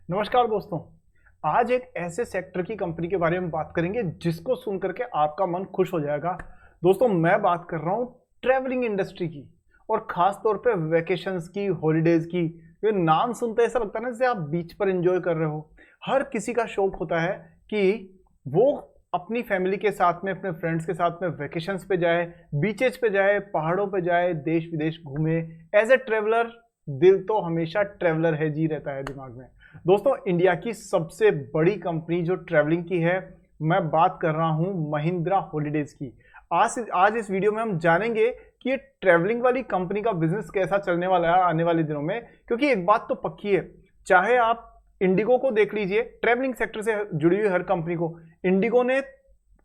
नमस्कार दोस्तों। आज एक ऐसे सेक्टर की कंपनी के बारे में बात करेंगे जिसको सुन करके आपका मन खुश हो जाएगा। दोस्तों, मैं बात कर रहा हूँ ट्रैवलिंग इंडस्ट्री की और खास तौर पे वेकेशंस की, हॉलीडेज की। ये नाम सुनते ऐसा लगता है ना जैसे आप बीच पर एंजॉय कर रहे हो। हर किसी का शौक होता है कि वो अपनी फैमिली के साथ में, अपने फ्रेंड्स के साथ में वेकेशंस पे जाए, बीचेज पे जाए, पहाड़ों पे जाए, देश विदेश घूमे। एज ए ट्रेवलर दिल तो हमेशा ट्रेवलर है जी रहता है दिमाग में। दोस्तों, इंडिया की सबसे बड़ी कंपनी जो ट्रैवलिंग की है, मैं बात कर रहा हूं महिंद्रा हॉलीडेज की। आज इस वीडियो में हम जानेंगे कि ये ट्रैवलिंग वाली कंपनी का बिजनेस कैसा चलने वाला है आने वाले दिनों में। क्योंकि एक बात तो पक्की है, चाहे आप इंडिगो को देख लीजिए, ट्रैवलिंग सेक्टर से जुड़ी हुई हर कंपनी को। इंडिगो ने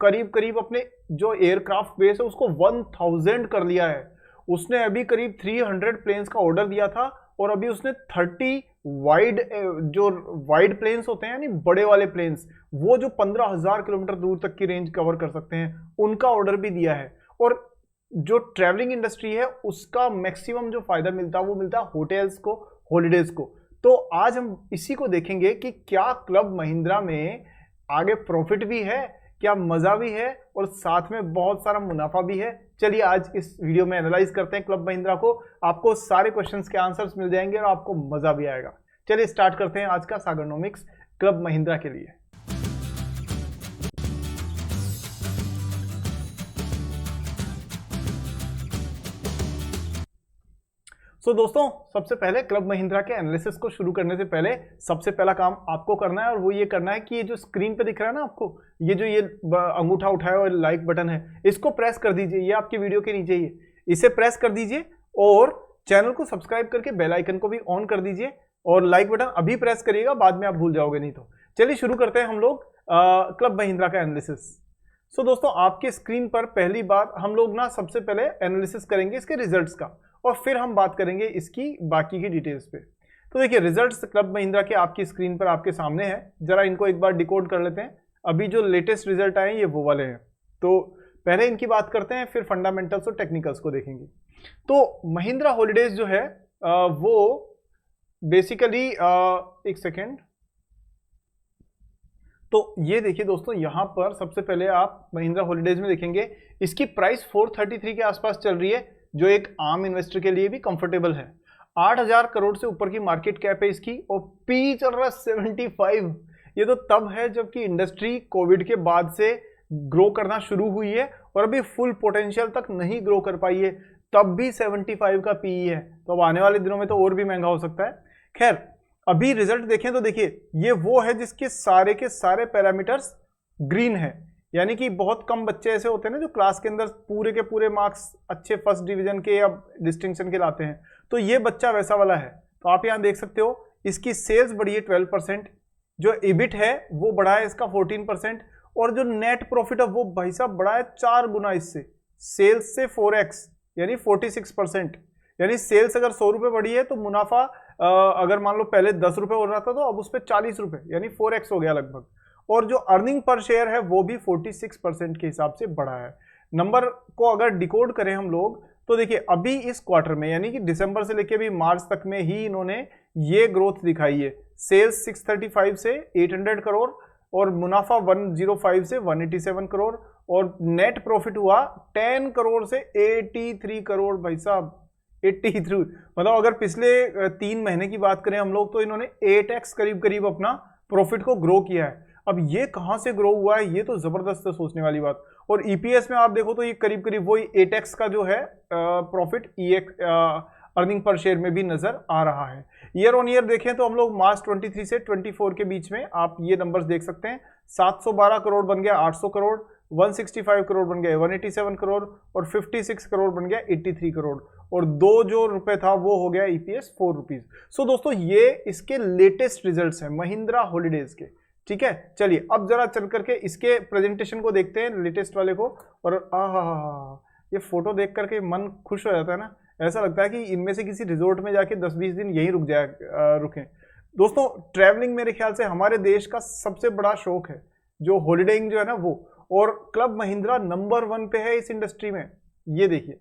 करीब करीब अपने जो एयरक्राफ्ट बेस है उसको 1000 कर लिया है। उसने अभी करीब 300 प्लेन्स का ऑर्डर दिया था और अभी उसने 30 वाइड प्लेन्स होते हैं, यानी बड़े वाले प्लेन्स, वो जो 15,000 किलोमीटर दूर तक की रेंज कवर कर सकते हैं, उनका ऑर्डर भी दिया है। और जो ट्रैवलिंग इंडस्ट्री है उसका मैक्सिमम जो फायदा मिलता है वो मिलता है होटल्स को, हॉलीडेज को। तो आज हम इसी को देखेंगे कि क्या क्लब महिंद्रा में आगे प्रॉफिट भी है, क्या मजा भी है और साथ में बहुत सारा मुनाफा भी है। चलिए आज इस वीडियो में एनालाइज करते हैं क्लब महिंद्रा को। आपको सारे क्वेश्चंस के आंसर्स मिल जाएंगे और आपको मजा भी आएगा। चलिए स्टार्ट करते हैं आज का सागरनोमिक्स क्लब महिंद्रा के लिए। दोस्तों, सबसे पहले क्लब महिंद्रा के एनालिसिस को शुरू करने से पहले सबसे पहला काम आपको करना है और वो ये करना है कि ये जो स्क्रीन पे दिख रहा है ना आपको, ये जो ये अंगूठा उठाया और लाइक बटन है, इसको प्रेस कर दीजिए। ये आपकी वीडियो के नीचे ही है, इसे प्रेस कर दीजिए और चैनल को सब्सक्राइब करके बेल आइकन को भी ऑन कर दीजिए। और लाइक बटन अभी प्रेस करिएगा, बाद में आप भूल जाओगे नहीं तो। चलिए शुरू करते हैं हम लोग क्लब महिंद्रा का एनालिसिस। दोस्तों, आपके स्क्रीन पर पहली बार हम लोग ना सबसे पहले एनालिसिस करेंगे इसके रिजल्ट्स का और फिर हम बात करेंगे इसकी बाकी की डिटेल्स पे। तो देखिए, रिजल्ट्स क्लब महिंद्रा के आपकी स्क्रीन पर आपके सामने है। जरा इनको एक बार डिकोड कर लेते हैं। अभी जो लेटेस्ट रिजल्ट आए ये वो वाले हैं, तो पहले इनकी बात करते हैं, फिर फंडामेंटल्स और टेक्निकल्स को देखेंगे। तो महिंद्रा हॉलीडेज जो है वो बेसिकली एक सेकेंड, तो ये देखिए दोस्तों, यहां पर सबसे पहले आप महिंद्रा हॉलीडेज में देखेंगे इसकी प्राइस 433 के आसपास चल रही है, जो एक आम इन्वेस्टर के लिए भी कंफर्टेबल है। 8,000 करोड़ से ऊपर की मार्केट कैप है इसकी और पी चल रहा है 75। ये तो तब है जबकि इंडस्ट्री कोविड के बाद से ग्रो करना शुरू हुई है और अभी फुल पोटेंशियल तक नहीं ग्रो कर पाई है, तब भी 75 का पी है। तो अब आने वाले दिनों में तो और भी महंगा हो सकता है। खैर, अभी रिजल्ट देखें तो देखिए, ये वो है जिसके सारे के सारे पैरामीटर्स ग्रीन है। यानी कि बहुत कम बच्चे ऐसे होते हैं ना जो क्लास के अंदर पूरे के पूरे मार्क्स अच्छे फर्स्ट डिवीजन के या डिस्टिंक्शन के लाते हैं, तो ये बच्चा वैसा वाला है। तो आप यहां देख सकते हो इसकी सेल्स बढ़ी है 12%, जो इबिट है वो बढ़ा है इसका 14%, और जो नेट प्रॉफिट है वो भाई साहब बढ़ा है 4 गुना इससे, सेल्स से 4x यानी 46%। यानी सेल्स अगर 100 रुपए बढ़ी है तो मुनाफा अगर मान लो पहले 10 रुपए हो रहा था तो अब उस पर 40 रुपए यानी 4x हो गया लगभग। और जो अर्निंग पर शेयर है वो भी 46% के हिसाब से बढ़ा है। नंबर को अगर डिकोड करें हम लोग तो देखिए, अभी इस क्वार्टर में यानी कि दिसंबर से लेके अभी मार्च तक में ही इन्होंने ये ग्रोथ दिखाई है। सेल्स 635 से 800 करोड़ और मुनाफा 105 से 187 करोड़ और नेट प्रॉफिट हुआ 10 करोड़ से 83 करोड़। भाई साहब 83, मतलब अगर पिछले 3 महीने की बात करें हम लोग तो इन्होंने 8x करीब करीब अपना प्रॉफिट को ग्रो किया है। अब ये कहां से ग्रो हुआ है, ये तो जबरदस्त है सोचने वाली बात। और ईपीएस में आप देखो तो ये करीब करीब वही 8x का जो है प्रॉफिट अर्निंग पर शेयर में भी नजर आ रहा है। ईयर ऑन ईयर देखें तो हम लोग मार्च 23 से 24 के बीच में आप ये नंबर्स देख सकते हैं। 712 करोड़ बन गया 800 करोड़, 165 करोड़ बन गया 187 करोड़ और 56 करोड़ बन गया 83 करोड़, और 2 जो रुपए था वो हो गया ईपीएस 4 रुपीज। सो दोस्तों, ये इसके लेटेस्ट रिजल्ट्स हैं महिंद्रा हॉलीडेज के। ठीक है, चलिए अब जरा चल करके इसके प्रेजेंटेशन को देखते हैं, लेटेस्ट वाले को। और ये फोटो देख करके मन खुश हो जाता है ना, ऐसा लगता है कि इनमें से किसी रिजोर्ट में जाके 10-20 दिन यहीं रुकें। दोस्तों, ट्रैवलिंग मेरे ख्याल से हमारे देश का सबसे बड़ा शौक है, जो हॉलीडेइंग जो है ना वो, और क्लब महिंद्रा नंबर 1 पे है इस इंडस्ट्री में। ये देखिए,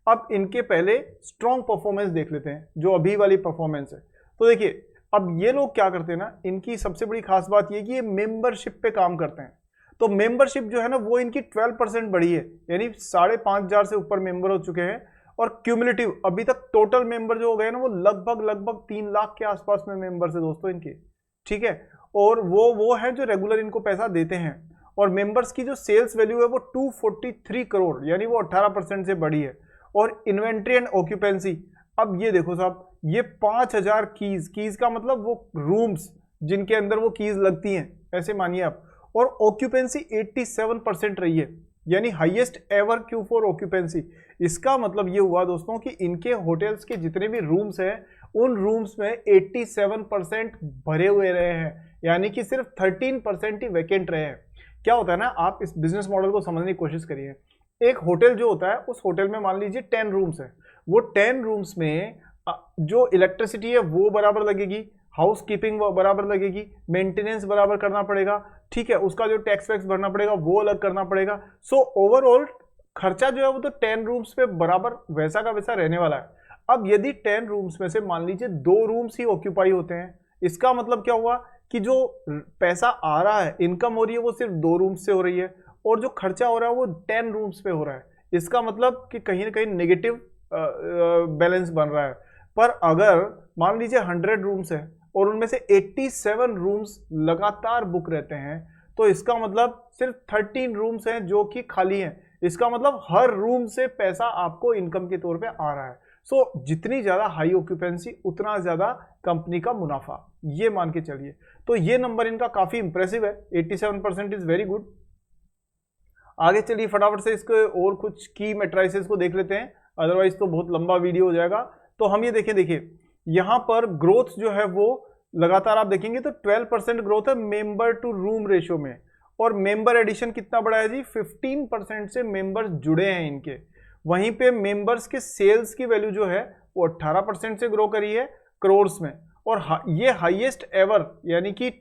अब इनके पहले स्ट्रॉन्ग परफॉर्मेंस देख लेते हैं, जो अभी वाली परफॉर्मेंस है। तो देखिए, अब ये लोग क्या करते हैं ना, इनकी सबसे बड़ी खास बात ये कि ये मेंबरशिप पे काम करते हैं। तो मेंबरशिप जो है ना वो इनकी 12% बढ़ी है, यानी 5,500 से ऊपर मेंबर हो चुके हैं। और क्यूमुलेटिव अभी तक टोटल मेंबर जो हो गए ना वो लगभग 3 लाख के आसपास में मेंबर्स है दोस्तों इनके, ठीक है। और वो है जो रेगुलर इनको पैसा देते हैं। और मेंबर्स की जो सेल्स वैल्यू है वो 243 करोड़, यानी वो 18% से बढ़ी है। और इन्वेंट्री एंड ऑक्यूपेंसी, अब ये देखो साहब, ये 5,000 कीज का मतलब वो रूम्स जिनके अंदर वो कीज लगती हैं, ऐसे मानिए आप। और ऑक्यूपेंसी 87% रही है, यानी हाईएस्ट एवर Q4 ऑक्यूपेंसी। इसका मतलब ये हुआ दोस्तों कि इनके होटल्स के जितने भी रूम्स हैं उन रूम्स में 87% भरे हुए रहे हैं, यानी कि सिर्फ 13% ही वैकेंट रहे हैं। क्या होता है ना, आप इस बिजनेस मॉडल को समझने की कोशिश करिए। एक होटल जो होता है, उस होटल में मान लीजिए 10 रूम्स है, वो 10 रूम्स में जो इलेक्ट्रिसिटी है वो बराबर लगेगी, हाउस कीपिंग बराबर लगेगी, मेंटेनेंस बराबर करना पड़ेगा, ठीक है, उसका जो टैक्स वैक्स भरना पड़ेगा वो अलग करना पड़ेगा। सो ओवरऑल खर्चा जो है वो तो 10 रूम्स पे बराबर वैसा का वैसा रहने वाला है। अब यदि 10 रूम्स में से मान लीजिए 2 रूम्स ही ऑक्यूपाई होते हैं, इसका मतलब क्या हुआ कि जो पैसा आ रहा है, इनकम हो रही है वो सिर्फ 2 रूम्स से हो रही है, और जो खर्चा हो रहा है वो 10 रूम्स पे हो रहा है। इसका मतलब कि कहीं ना कहीं नेगेटिव बैलेंस बन रहा है। पर अगर मान लीजिए 100 रूम्स है और उनमें से 87 रूम्स लगातार बुक रहते हैं, तो इसका मतलब सिर्फ 13 रूम्स हैं जो कि खाली हैं। इसका मतलब हर रूम से पैसा आपको इनकम के तौर पे आ रहा है। सो जितनी ज्यादा हाई ऑक्यूपेंसी उतना ज्यादा कंपनी का मुनाफा, ये मान के चलिए। तो ये नंबर इनका काफी इंप्रेसिव है, 87% इज वेरी गुड। आगे चलिए फटाफट से इसके और कुछ की मेट्राइसेस को देख लेते हैं, अदरवाइज तो बहुत लंबा वीडियो हो जाएगा। तो हम ये देखिए यहां पर ग्रोथ जो है वो लगातार आप देखेंगे तो 12% ग्रोथ है मेंबर टू रूम रेशियो में। और मेंबर एडिशन कितना बड़ा है जी, 15% से मेंबर्स जुड़े हैं इनके। वहीं पे मेंबर्स के सेल्स की वैल्यू जो है वो 18% से ग्रो करी है करोड़्स में। और ये हाईएस्ट एवर, यानी कि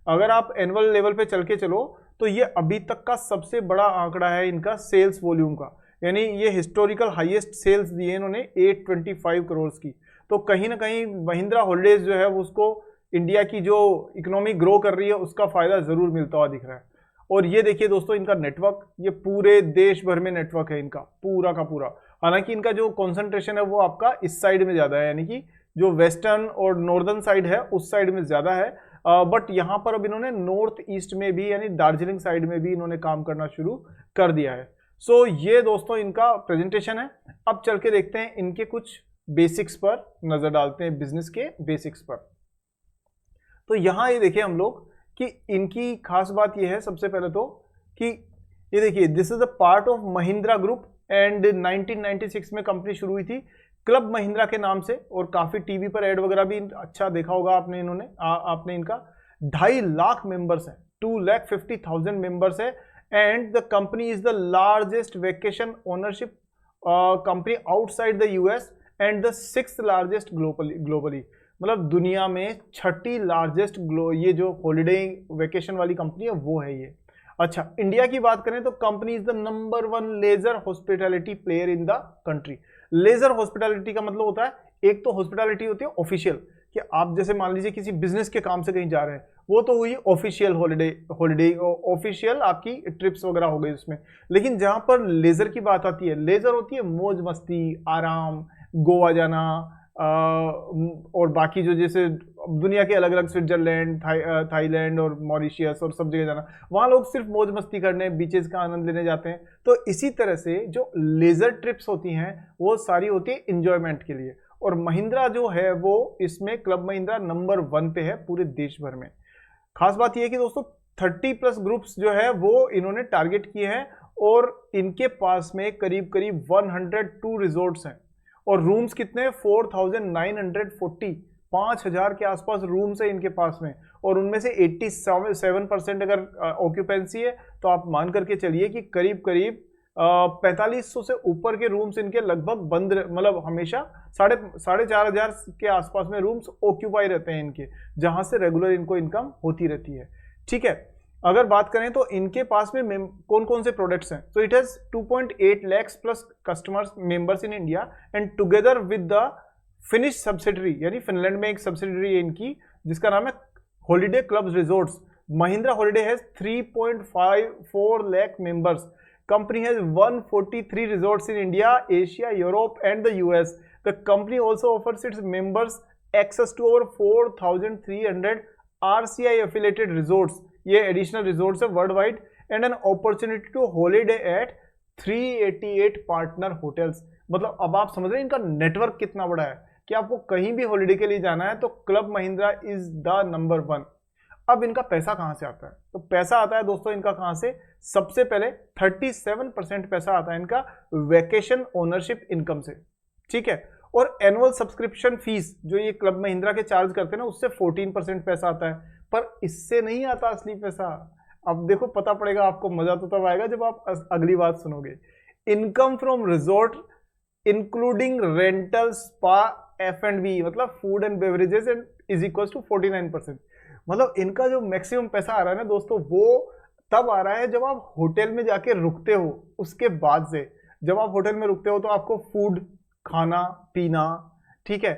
अगर आप एनुअल लेवल पे चल के चलो तो ये अभी तक का सबसे बड़ा आंकड़ा है इनका सेल्स वॉल्यूम का, यानी ये हिस्टोरिकल हाईएस्ट सेल्स दिए इन्होंने 825 करोड़ की। तो कहीं ना कहीं महिंद्रा हॉलिडेज जो है उसको इंडिया की जो इकोनॉमी ग्रो कर रही है उसका फायदा जरूर मिलता हुआ दिख रहा है। और ये देखिए दोस्तों इनका नेटवर्क, ये पूरे देश भर में नेटवर्क है इनका पूरा का पूरा। हालांकि इनका जो कॉन्सेंट्रेशन है वो आपका इस साइड में ज्यादा है, यानी कि जो वेस्टर्न और नॉर्दर्न साइड है उस साइड में ज्यादा है। बट यहाँ पर अब इन्होंने नॉर्थ ईस्ट में भी, यानी दार्जिलिंग साइड में भी इन्होंने काम करना शुरू कर दिया है। सो ये दोस्तों इनका प्रेजेंटेशन है। अब चल के देखते हैं इनके कुछ बेसिक्स पर नजर डालते हैं, बिजनेस के बेसिक्स पर। तो यहां ये देखिए हम लोग कि इनकी खास बात ये है सबसे पहले तो कि ये देखिए this is a part of Mahindra group and 1996 में कंपनी शुरू हुई थी क्लब महिंद्रा के नाम से। और काफी टीवी पर ऐड वगैरह भी अच्छा देखा होगा आपने, आपने इनका 2.5 लाख मेंबर्स है, 2,50,000 मेंबर्स है। And the company is the largest vacation ownership company outside the US and the 6th largest globally. मतलब दुनिया में 6ठी लार्जेस्ट ये जो हॉलिडे वेकेशन वाली कंपनी है वो है ये। अच्छा, इंडिया की बात करें तो company is the number 1 leisure hospitality player in the country. Leisure hospitality का मतलब होता है, एक तो हॉस्पिटैलिटी होती है ऑफिशियल, कि आप जैसे मान लीजिए किसी बिजनेस के काम से कहीं जा रहे हैं, वो तो हुई ऑफिशियल हॉलिडे ऑफिशियल आपकी ट्रिप्स वगैरह हो गई उसमें। लेकिन जहां पर लेजर की बात आती है, लेजर होती है मौज मस्ती, आराम, गोवा जाना, और बाकी जो जैसे दुनिया के अलग अलग स्विट्जरलैंड, थाईलैंड और मॉरिशियस और सब जगह जाना, वहां लोग सिर्फ मौज मस्ती करने, बीचेस का आनंद लेने जाते हैं। तो इसी तरह से जो लेजर ट्रिप्स होती हैं वो सारी होती है इंजॉयमेंट के लिए। और महिंद्रा जो है वो इसमें क्लब महिंद्रा नंबर 1 पे है पूरे देश भर में। खास बात यह है कि दोस्तों 30+ ग्रुप्स जो है वो इन्होंने टारगेट किए हैं और इनके पास में करीब करीब 102 रिजॉर्ट्स हैं। और रूम्स कितने, 4,940, 5,000 के आसपास रूम्स है इनके पास में। और उनमें से 87% अगर ऑक्यूपेंसी है तो आप मान करके चलिए कि करीब करीब 4500 से ऊपर के रूम्स इनके लगभग बंद, मतलब हमेशा 4,500 के आसपास में रूम्स ऑक्यूपाई रहते हैं इनके, जहां से रेगुलर इनको इनकम होती रहती है। ठीक है, अगर बात करें तो इनके पास में कौन कौन से प्रोडक्ट्स हैं, तो it has 2.8 lakhs plus customers members in India and together with the finish subsidiary, यानी फिनलैंड में एक सब्सिडरी है इनकी जिसका नाम है holiday clubs resorts. Mahindra holiday has 3.54 lakh members. Company has 143 resorts in India, Asia, Europe and the US. The company also offers its members access to over 4,300 RCI affiliated resorts. ये additional resorts है worldwide and an opportunity to holiday at 388 partner hotels. मतलब अब आप समझ रहे हैं इनका network कितना बड़ा है कि आपको कहीं भी हॉलीडे के लिए जाना है तो club Mahindra is the number 1। अब इनका पैसा कहां से आता है? तो पैसा आता है दोस्तों इनका कहां से? सबसे पहले 37% पैसा आता है इनका वेकेशन ओनरशिप इनकम से, ठीक है। और एनुअल सब्सक्रिप्शन फीस जो ये क्लब महिंद्रा के चार्ज करते हैं ना, उससे 14% पैसा आता है। पर इससे नहीं आता असली पैसा। अब देखो पता पड़ेगा आपको, मजा तो तब आएगा जब आप अगली बात सुनोगे। Income from resort including rental, spa, F&B मतलब food and beverages and is equal to 49%। मतलब इनका जो मैक्सिमम पैसा आ रहा है ना दोस्तों, वो तब आ रहा है जब आप होटल में जाके रुकते हो। उसके बाद से जब आप होटल में रुकते हो तो आपको फूड, खाना पीना, ठीक है,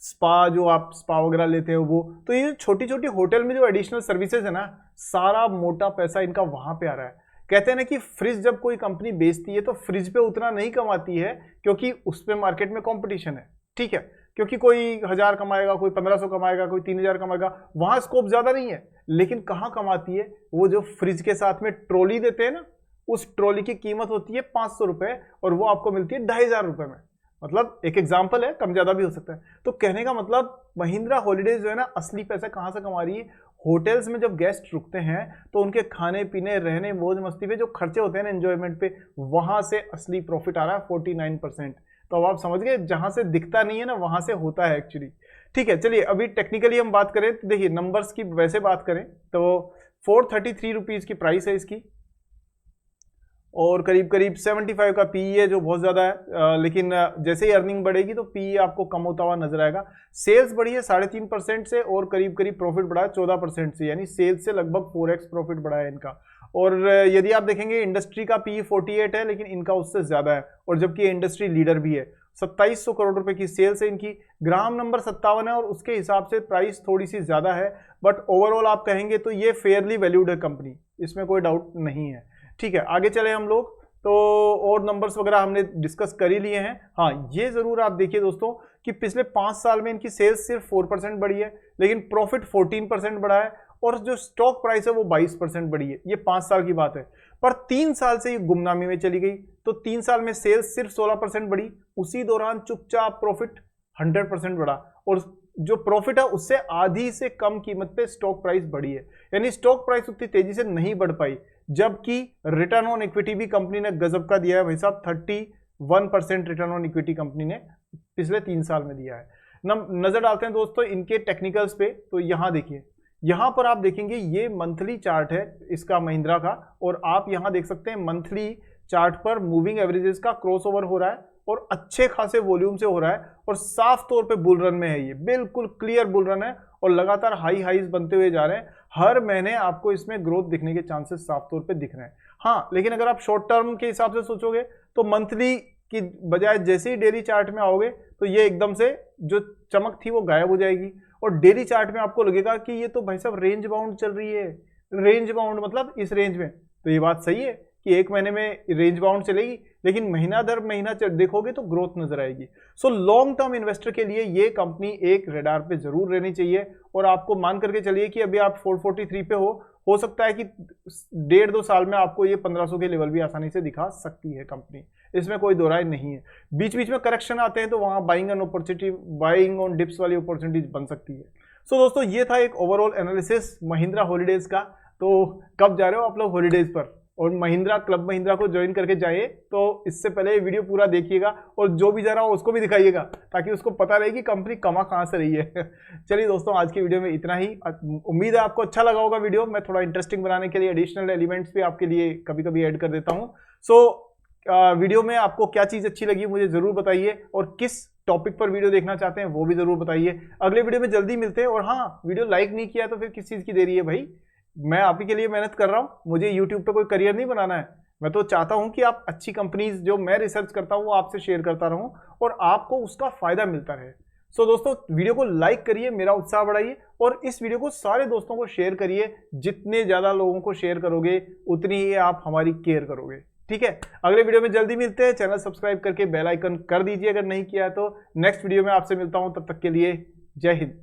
स्पा जो आप स्पा वगैरह लेते हो वो, तो ये छोटी छोटी होटल में जो एडिशनल सर्विसेज है ना, सारा मोटा पैसा इनका वहां पे आ रहा है। कहते हैं ना कि फ्रिज जब कोई कंपनी बेचती है तो फ्रिज पे उतना नहीं कमाती है क्योंकि उस पे मार्केट में कंपटीशन है, ठीक है, क्योंकि कोई 1000 कमाएगा, कोई 1500 कमाएगा, कोई 3000 कमाएगा, वहां स्कोप ज्यादा नहीं है। लेकिन कहां कमाती है? वो जो फ्रिज के साथ में ट्रॉली देते हैं ना, उस ट्रॉली की कीमत होती है 500 रुपए और वो आपको मिलती है 2500 रुपए में। मतलब एक एग्जाम्पल है, कम ज्यादा भी हो सकता है। तो कहने का मतलब महिंद्रा हॉलीडेज जो है ना, असली पैसा कहां से कमा रही है? होटल्स में जब गेस्ट रुकते हैं तो उनके खाने पीने, रहने, मौज मस्ती पे जो खर्चे होते हैं ना, एंजॉयमेंट पे, वहां से असली प्रॉफिट आ रहा है 49%। तो अब आप समझ गए, जहां से दिखता नहीं है ना, वहां से होता है एक्चुअली, ठीक है। चलिए अभी टेक्निकली हम बात करें तो देखिए नंबर्स की वैसे बात करें तो 433 रुपीज की प्राइस है इसकी और करीब करीब 75 का पीई है, जो बहुत ज्यादा है। लेकिन जैसे ही अर्निंग बढ़ेगी तो पीई आपको कम होता हुआ नजर आएगा। सेल्स बढ़ी है 3.5% से और करीब करीब प्रॉफिट बढ़ा है 14% से, यानी सेल्स से लगभग 4x प्रॉफिट बढ़ा है इनका। और यदि आप देखेंगे इंडस्ट्री का पीई 48 है लेकिन इनका उससे ज्यादा है, और जबकि इंडस्ट्री लीडर भी है। 2700 करोड़ रुपए की सेल्स है इनकी, ग्राम नंबर 57 है और उसके हिसाब से प्राइस थोड़ी सी ज्यादा है। बट ओवरऑल आप कहेंगे तो ये फेयरली वैल्यूड है कंपनी, इसमें कोई डाउट नहीं है, ठीक है। आगे चले हम लोग तो और नंबर्स वगैरह हमने डिस्कस कर ही लिए हैं। हाँ, ये जरूर आप देखिए दोस्तों कि पिछले 5 साल में इनकी सेल्स सिर्फ 4% बढ़ी है लेकिन प्रॉफिट 14% बढ़ा है और जो स्टॉक प्राइस है वो 22% बढ़ी है। ये 5 साल की बात है। पर 3 साल से ये गुमनामी में चली गई, तो 3 साल में सेल्स सिर्फ 16% बढ़ी, उसी दौरान चुपचाप प्रॉफिट 100% बढ़ा और जो प्रॉफिट है उससे आधी से कम कीमत पे स्टॉक प्राइस बढ़ी है। यानी स्टॉक प्राइस उतनी तेजी से नहीं बढ़ पाई, जबकि रिटर्न ऑन इक्विटी भी कंपनी ने गजब का दिया है भाई साहब। 31% रिटर्न ऑन इक्विटी कंपनी ने पिछले 3 साल में दिया है। नजर डालते हैं दोस्तों इनके टेक्निकल्स पे, तो यहां देखिए, यहां पर आप देखेंगे ये मंथली चार्ट है इसका महिंद्रा का, और आप यहां देख सकते हैं मंथली चार्ट पर मूविंग एवरेजेस का क्रॉसओवर हो रहा है और अच्छे खासे वॉल्यूम से हो रहा है और साफ तौर पे बुल रन में है। ये बिल्कुल क्लियर बुल रन है और लगातार हाईज बनते हुए जा रहे हैं। हर महीने आपको इसमें ग्रोथ दिखने के चांसेस साफ तौर पे दिख रहे हैं। हाँ, लेकिन अगर आप शॉर्ट टर्म के हिसाब से सोचोगे तो मंथली की बजाय जैसे ही डेली चार्ट में आओगे तो ये एकदम से जो चमक थी वो गायब हो जाएगी और डेली चार्ट में आपको लगेगा कि ये तो भाई साहब रेंज बाउंड चल रही है। रेंज बाउंड मतलब इस रेंज में, तो ये बात सही है कि एक महीने में रेंज बाउंड चलेगी, लेकिन महीना दर महीना देखोगे तो ग्रोथ नजर आएगी। सो लॉन्ग टर्म इन्वेस्टर के लिए ये कंपनी एक रडार पे जरूर रहनी चाहिए। और आपको मान करके चलिए कि अभी आप 443 पे हो सकता है कि 1.5-2 साल में आपको ये 1500 के लेवल भी आसानी से दिखा सकती है कंपनी, इसमें कोई दो राय नहीं है। बीच बीच में करेक्शन आते हैं तो वहां बाइंग ऑन डिप्स वाली अपॉर्चुनिटीज बन सकती है। सो दोस्तों ये था एक ओवरऑल एनालिसिस महिंद्रा हॉलीडेज का। तो कब जा रहे हो आप लोग हॉलीडेज पर और महिंद्रा क्लब महिंद्रा को ज्वाइन करके जाइए, तो इससे पहले ये वीडियो पूरा देखिएगा और जो भी जा रहा हो उसको भी दिखाइएगा ताकि उसको पता रहे कि कंपनी कमा कहां से रही है। चलिए दोस्तों, आज की वीडियो में इतना ही। उम्मीद है आपको अच्छा लगा होगा वीडियो। मैं थोड़ा इंटरेस्टिंग बनाने के लिए एडिशनल एलिमेंट्स भी आपके लिए कभी कभी ऐड कर देता हूं। सो वीडियो में आपको क्या चीज अच्छी लगी मुझे जरूर बताइए और किस टॉपिक पर वीडियो देखना चाहते हैं वो भी जरूर बताइए। अगले वीडियो में जल्दी मिलते हैं। और हाँ, वीडियो लाइक नहीं किया तो फिर किस चीज की देरी है भाई, मैं आप ही के लिए मेहनत कर रहा हूं। मुझे YouTube पे कोई करियर नहीं बनाना है, मैं तो चाहता हूं कि आप अच्छी कंपनीज जो मैं रिसर्च करता हूं वो आपसे शेयर करता रहूं और आपको उसका फायदा मिलता रहे। सो दोस्तों वीडियो को लाइक करिए, मेरा उत्साह बढ़ाइए और इस वीडियो को सारे दोस्तों को शेयर करिए। जितने ज्यादा लोगों को शेयर करोगे उतनी ही आप हमारी केयर करोगे। ठीक है, अगले वीडियो में जल्दी मिलते हैं। चैनल सब्सक्राइब करके बेल आइकन कर दीजिए अगर नहीं किया है तो। नेक्स्ट वीडियो में आपसे मिलता हूं, तब तक के लिए जय हिंद।